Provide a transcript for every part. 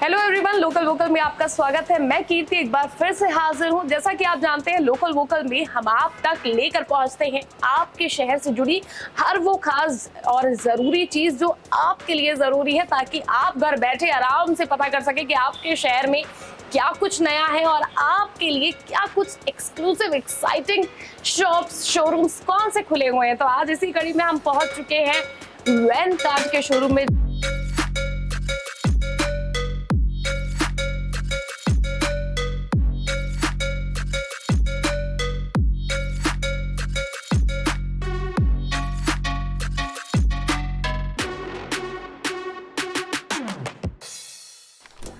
Hello everyone, local vocal में आपका स्वागत है। मैं कीर्ति एक बार फिर से हाजिर हूँ। जैसा कि आप जानते हैं, लोकल वोकल में हम आप तक लेकर पहुँचते हैं आपके शहर से जुड़ी हर वो खास और ज़रूरी चीज़ जो आपके लिए ज़रूरी है, ताकि आप घर बैठे आराम से पता कर सके कि आपके शहर में क्या कुछ नया है और आपके लिए क्या कुछ एक्सक्लूसिव एक्साइटिंग शॉप्स शोरूम्स कौन से खुले हुए हैं। तो आज इसी कड़ी में हम पहुँच चुके हैं वैनकार्ट के शोरूम में।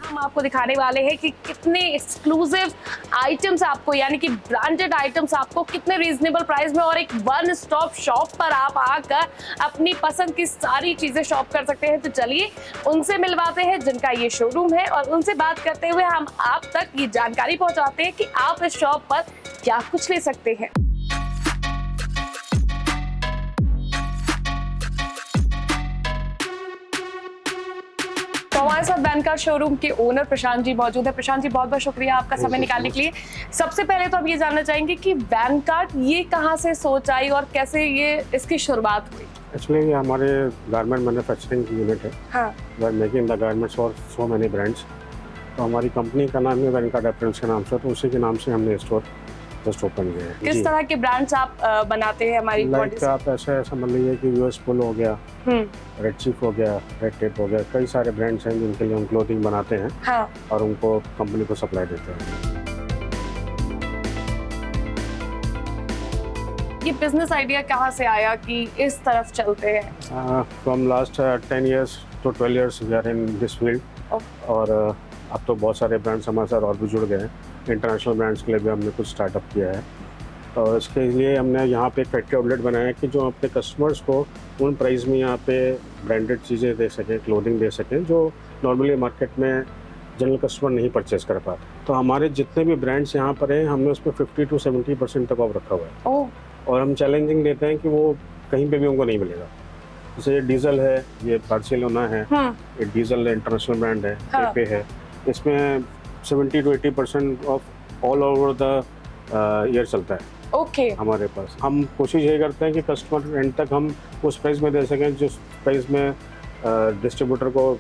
हम आपको दिखाने वाले हैं कि कितने एक्सक्लूसिव आइटम्स आपको, यानी कि ब्रांडेड आइटम्स आपको कितने रीजनेबल प्राइस में और एक वन स्टॉप शॉप पर आप आकर अपनी पसंद की सारी चीजें शॉप कर सकते हैं। तो चलिए उनसे मिलवाते हैं जिनका ये शोरूम है, और उनसे बात करते हुए हम आप तक ये जानकारी पहुंचाते हैं कि आप इस शॉप पर क्या कुछ ले सकते हैं। हमारे साथ वैनकार्ट शोरूम के ओनर प्रशांत जी मौजूद है। प्रशांत जी, बहुत बहुत शुक्रिया आपका समय निकालने के लिए। सबसे पहले तो हम ये जानना चाहेंगे कि वैनकार्ट ये कहाँ से सोच आई और कैसे ये इसकी शुरुआत हुई। एक्चुअली ये हमारे गारमेंट मैन्युफैक्चरिंग यूनिट है। हाँ। We are making the garments for so many brands. तो हमारी कंपनी का नाम है वैनकार्ट अपरेल्स के नाम से, तो उसी के नाम से हमने स्टोर जस्ट ओपन किया है। किस तरह के ब्रांड्स आप बनाते हैं हमारी लाइक आप ऐसे समझ लीजिए कि यूएस पुल हो गया, रेड चीफ हो गया, रेड टेप हो गया, कई सारे ब्रांड्स हैं जिनके लिए हम क्लोथिंग बनाते हैं। हाँ। और उनको कंपनी को सप्लाई देते हैं। ये बिजनेस आइडिया कहाँ से आया कि इस तरफ चलते हैं? From last 10 years to 12 years we are in this field. और अब तो बहुत सारे ब्रांड्स हमारे साथ और भी जुड़ गए हैं। इंटरनेशनल ब्रांड्स के लिए भी हमने कुछ स्टार्टअप किया है, और इसके लिए हमने यहाँ पे एक फैक्ट्री आउटलेट बनाया है कि जो अपने कस्टमर्स को उन प्राइस में यहाँ पे ब्रांडेड चीज़ें दे सकें, क्लोथिंग दे सकें, जो नॉर्मली मार्केट में जनरल कस्टमर नहीं परचेस कर पाते। तो हमारे जितने भी ब्रांड्स यहाँ पर हैं, हमने उसमें 50 to 70% तक ऑफ रखा हुआ है। और हम चैलेंजिंग देते हैं कि वो कहीं पर भी उनको नहीं मिलेगा। जैसे डीजल है, ये बार्सिलोना है, ये डीजल इंटरनेशनल ब्रांड है, पेपे है, इसमें 70 to 80% of all over the year चलता है। हमारे पास हम कोशिश ये करते हैं कि कस्टमर एंड तक हम उस प्राइस में दे सकें जिस प्राइस में डिस्ट्रीब्यूटर को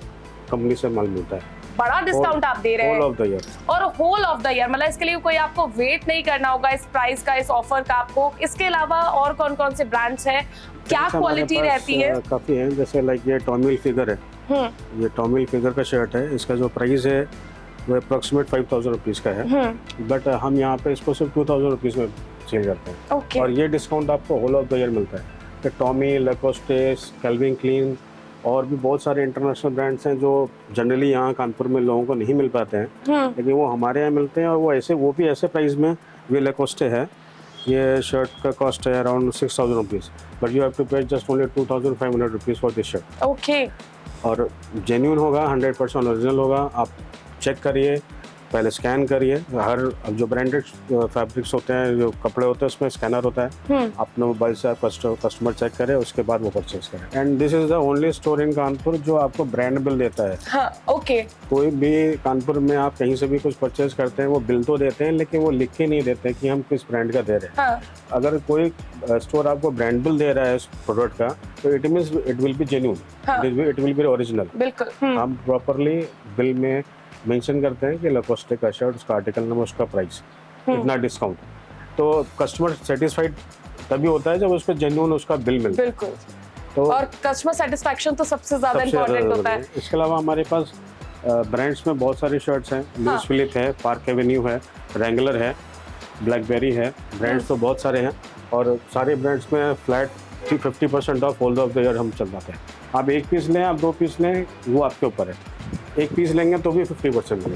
कंपनी से माल मिलता है। बड़ा डिस्काउंट आप दे रहे हैं होल ऑफ द ईयर। और होल ऑफ द ईयर मतलब इसके लिए कोई आपको वेट नहीं करना होगा इस प्राइस का, इस ऑफर का आपको। इसके अलावा और कौन कौन से ब्रांड्स हैं, क्या क्वालिटी रहती है? काफी है, जैसे लाइक ये टॉमी हिलफिगर है। ये टॉमी हिलफिगर का शर्ट है। इसका जो प्राइस है वो अप्रोक्सीमेट 5000 रुपीज़ का है, बट हम यहाँ पे इसको सिर्फ 2000 रुपीज़ में सेल करते हैं। और ये डिस्काउंट आपको होल ऑफ द ईयर मिलता है। तो टॉमी, लैकोस्टे, कैल्विन क्लीन और भी बहुत सारे इंटरनेशनल ब्रांड्स हैं जो जनरली यहाँ कानपुर में लोगों को नहीं मिल पाते हैं, लेकिन वो हमारे यहाँ मिलते हैं। और वो भी ऐसे प्राइस में। वे लैकोस्टे है, ये शर्ट का कॉस्ट है around 6000 rupees, but you have to pay just only 2500 rupees for this shirt. और जेन्युइन होगा, 100% ओरिजिनल होगा। आप चेक करिए, पहले स्कैन करिए। हर जो ब्रांडेड फैब्रिक्स होते हैं, जो कपड़े होते हैं, उसमें स्कैनर होता है। अपने मोबाइल से आप कस्टमर चेक करें, उसके बाद वो परचेज करें। And this is the only store in Kanpur जो आपको ब्रांड बिल देता है। कोई भी कानपुर में आप कहीं से भी कुछ परचेज करते हैं, वो बिल तो देते हैं, लेकिन वो लिख के नहीं देते कि हम किस ब्रांड का दे रहे हैं। अगर कोई स्टोर आपको ब्रांड बिल दे रहा है इस प्रोडक्ट का, तो it means it will be genuine, it will be original. बिल्कुल। हम प्रॉपरली बिल में मेंशन करते हैं कि लैकोस्टे का शर्ट, उसका आर्टिकल नंबर, उसका प्राइस, इतना डिस्काउंट। तो कस्टमर सेटिस्फाइड तभी होता है जब उस पर जेन्युइन उसका बिल मिलता है। बिल्कुल। तो और कस्टमर सेटिस्फैक्शन तो सबसे ज्यादा इंपॉर्टेंट होता है। इसके अलावा हमारे पास ब्रांड्स में बहुत सारे शर्ट्स हैं। लुइस फिलिप है, पार्क एवेन्यू है, रेंगलर है, ब्लैकबेरी है। ब्रांड्स तो बहुत सारे हैं, और सारे ब्रांड्स में flat 50% off whole of the year हम चल जाते हैं। आप एक पीस लें, आप 2 पीस लें, वो आपके ऊपर है। एक पीस लेंगे तो भी 50%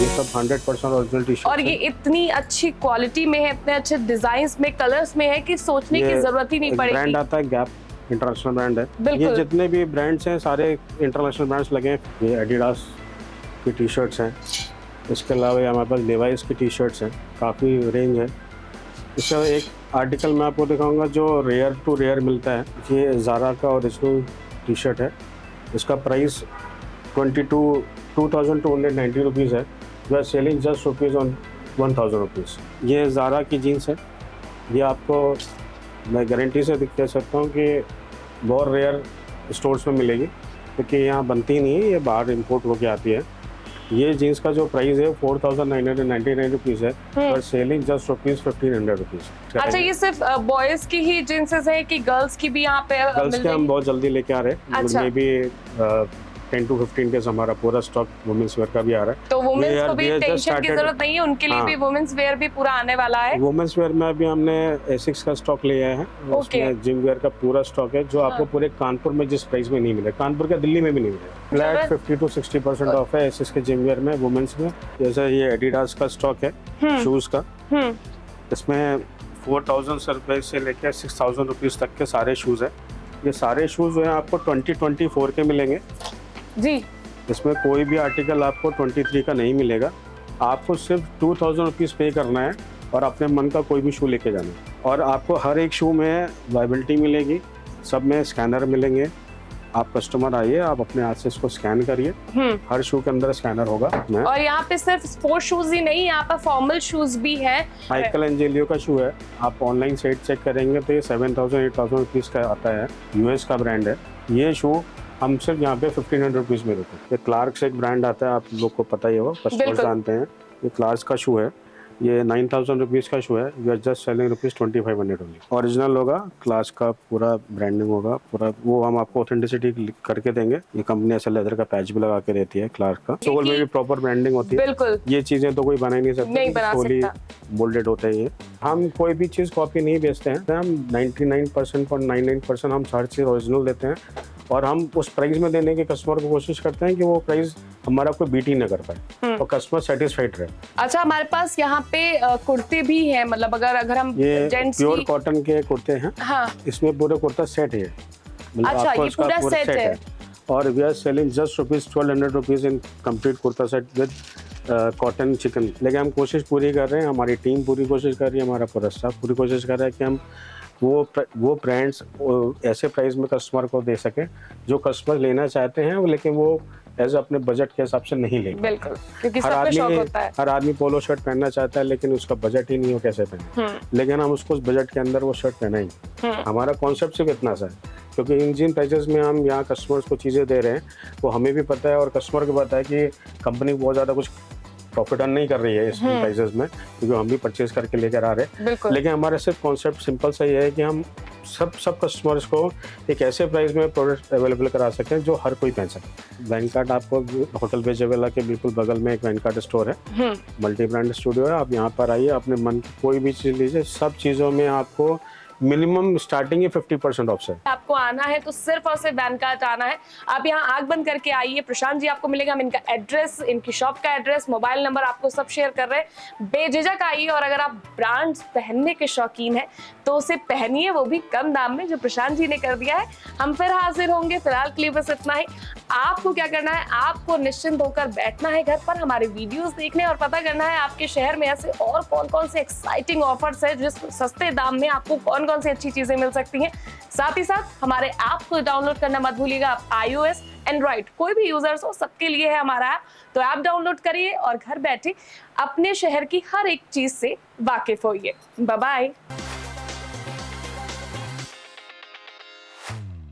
ये सब 100% ओरिजिनल टी शर्ट। और ये इतनी अच्छी क्वालिटी में है, इतने अच्छे डिजाइन में, कलर्स में है कि सोचने की जरूरत ही नहीं पड़ेगी। ब्रांड आता है गैप, इंटरनेशनल ब्रांड है। बिल्कुल। ये जितने भी ब्रांड्स हैं सारे इंटरनेशनल ब्रांड्स लगे हैं। ये एडिडास की टी शर्ट्स हैं, इसके अलावा हमारे पास लेवाइस की टी शर्ट्स हैं, काफ़ी रेंज है। इसका एक आर्टिकल मैं आपको दिखाऊंगा जो रेयर टू रेयर मिलता है। ये ज़ारा का ओरिजिनल टी शर्ट है, इसका प्राइस 22,290 रुपीज़ है। We are selling just rupees on 1,000 rupees. ये ज़ारा की जीन्स है, ये आपको मैं गारंटी से कह सकता हूँ कि बहुत रेयर स्टोर्स में मिलेगी, क्योंकि यहाँ बनती नहीं है, ये बाहर इंपोर्ट होके आती है। ये जीन्स का जो प्राइस है 4,999 रुपीज़ है, और सेलिंग जस्ट रुपीज़ 1,500 रुपीज़। अच्छा, ये सिर्फ बॉयज़ की ही जींसेस है कि गर्ल्स की भी यहाँ पे गर्ल्स के हम बहुत जल्दी लेके आ रहे हैं। अच्छा। उनमें भी 10 to 15 डेज हमारा पूरा स्टॉक वुमेन्स वेयर का भी आ रहा है। तो वुमेन्स को भी We are just टेंशन की started। जरूरत नहीं है, उनके लिए हाँ। भी वुमेन्स वेयर भी पूरा आने वाला है। वुमेन्स वेयर में अभी हमने एसिक्स का स्टॉक ले आए हैं, उसमें जिम वेयर का पूरा स्टॉक है, जो आपको पूरे कानपुर में जिस प्राइस में नहीं मिले, कानपुर का दिल्ली में भी नहीं मिले। फ्लैट 50 to 60% ऑफ है एसिक्स के जिम वेयर में, वुमेन्स में। जैसे ये एडिडास का स्टॉक है शूज का, इसमें 4,000 रुपये से लेकर 6,000 रुपीज़ तक के सारे शूज़ है। ये सारे शूज़ जो है आपको 2024 के मिलेंगे जी। इसमें कोई भी आर्टिकल आपको 23 का नहीं मिलेगा। आपको सिर्फ 2,000 रुपीज़ पे करना है और अपने मन का कोई भी शू लेके जाना है, और आपको हर एक शू में वाइबिलिटी मिलेगी, सब में स्कैनर मिलेंगे। आप कस्टमर आइए, आप अपने हाथ से इसको स्कैन करिए, हर शू के अंदर स्कैनर होगा। और यहाँ पे सिर्फ स्पोर्ट्स शूज ही नहीं, यहाँ पे फॉर्मल शूज भी है। माइकल एंजेलियो का शू है, आप ऑनलाइन साइट चेक करेंगे तो ये 7,000-8,000 रुपीज़ का आता है, यूएस का ब्रांड है। ये शू हम सिर्फ यहाँ पे 1,500 रुपीज़ में देते हैं। ये क्लार्क्स एक ब्रांड आता है, आप लोग को पता ही होगा, कस्टमर जानते हैं। ये क्लार्क्स का शू है, ये 9,000 रुपीज़ का शू है। We are just selling rupees 2,500 only. Original होगा, क्लास का पूरा ब्रांडिंग होगा, पूरा वो हम आपको ऑथेंटिसिटी करके देंगे। ये कंपनी ऐसा लेदर का पैच भी लगा के देती है क्लार्क का। सोल में भी प्रॉपर ब्रांडिंग होती है। बिल्कुल। ये चीज़ें तो कोई बना ही नहीं सकता, नहीं बना सकता। बोल्डेड होता है ये। हम कोई भी चीज़ कॉपी नहीं बेचते हैं, हम 99.99% हम हर चीज़ ओरिजिनल देते हैं, और हम उस प्राइस में देने के कस्टमर को कोशिश करते हैं कि वो प्राइस हमारा कोई बीट ही ना कर पाए और कस्टमर सेटिस्फाइड रहे। अच्छा, हमारे पास यहाँ पे कुर्ते भी हैं, मतलब अगर हम ये जेंट्स प्योर कॉटन के कुर्ते हैं। हाँ। इसमें पूरा कुर्ता सेट है, मतलब अच्छा, आपको ये इसका पूरा पूरा सेट है। और we are selling just rupees 1,200 rupees in complete kurta set with cotton chikan. लेकिन हम कोशिश पूरी कर रहे हैं, हमारी टीम पूरी कोशिश कर रही है, हमारा पूरा स्टाफ पूरी कोशिश कर रहा है कि हम वो ब्रांड्स ऐसे प्राइस में कस्टमर को दे सकें जो कस्टमर लेना चाहते हैं, लेकिन वो एज अपने बजट के हिसाब से नहीं लेंगे। बिल्कुल, क्योंकि सबको शौक होता है। हर आदमी पोलो शर्ट पहनना चाहता है, लेकिन उसका बजट ही नहीं हो कैसे पहने। लेकिन हम उसको उस बजट के अंदर वो शर्ट पहनाएंगे। हमारा कॉन्सेप्ट सिर्फ इतना सा है, क्योंकि इन जिन प्राइजेस में हम यहाँ कस्टमर्स को चीज़ें दे रहे हैं, वो हमें भी पता है और कस्टमर को पता है कि कंपनी बहुत ज़्यादा कुछ प्रॉफिट अर्न नहीं कर रही है इस प्राइजेस में, क्योंकि हम भी परचेज करके लेकर आ रहे हैं। लेकिन हमारा सिर्फ कॉन्सेप्ट सिंपल सा ये है कि हम सब कस्टमर्स को एक ऐसे प्राइस में प्रोडक्ट अवेलेबल करा सकें जो हर कोई पहन सके। वैनकार्ट आपको होटल बेजेवेला के बिल्कुल बगल में एक वैनकार्ट स्टोर है, मल्टी ब्रांड स्टूडियो है। आप यहाँ पर आइए, अपने मन की कोई भी चीज़ लीजिए, सब चीज़ों में आपको मिनिमम स्टार्टिंग ही 50% ऑफ से। आपको आना है तो सिर्फ और सिर्फ वैनकार्ट आना है। आप यहाँ आग बंद करके आइए, प्रशांत जी आपको मिलेगा। हम इनका एड्रेस, इनकी शॉप का एड्रेस, मोबाइल नंबर आपको सब शेयर कर रहे हैं। बेझिझक आइए, और अगर आप ब्रांड्स पहनने के शौकीन हैं तो उसे पहनिए, वो भी कम दाम में, जो प्रशांत जी ने कर दिया है। हम फिर हाजिर होंगे, फिलहाल के लिए बस इतना ही। आपको क्या करना है, आपको निश्चिंत होकर बैठना है घर पर, हमारे वीडियोस देखने और पता करना है आपके शहर में ऐसे और कौन कौन से एक्साइटिंग ऑफर्स है, जिस सस्ते दाम में आपको कौन कौन सी अच्छी चीजें मिल सकती हैं। साथ ही साथ हमारे ऐप को डाउनलोड करना मत भूलिएगा। आप iOS, Android कोई भी यूजर्स हो, सबके लिए है हमारा ऐप। तो ऐप डाउनलोड करिए और घर बैठे अपने शहर की हर एक चीज से वाकिफ होइए। Bye bye.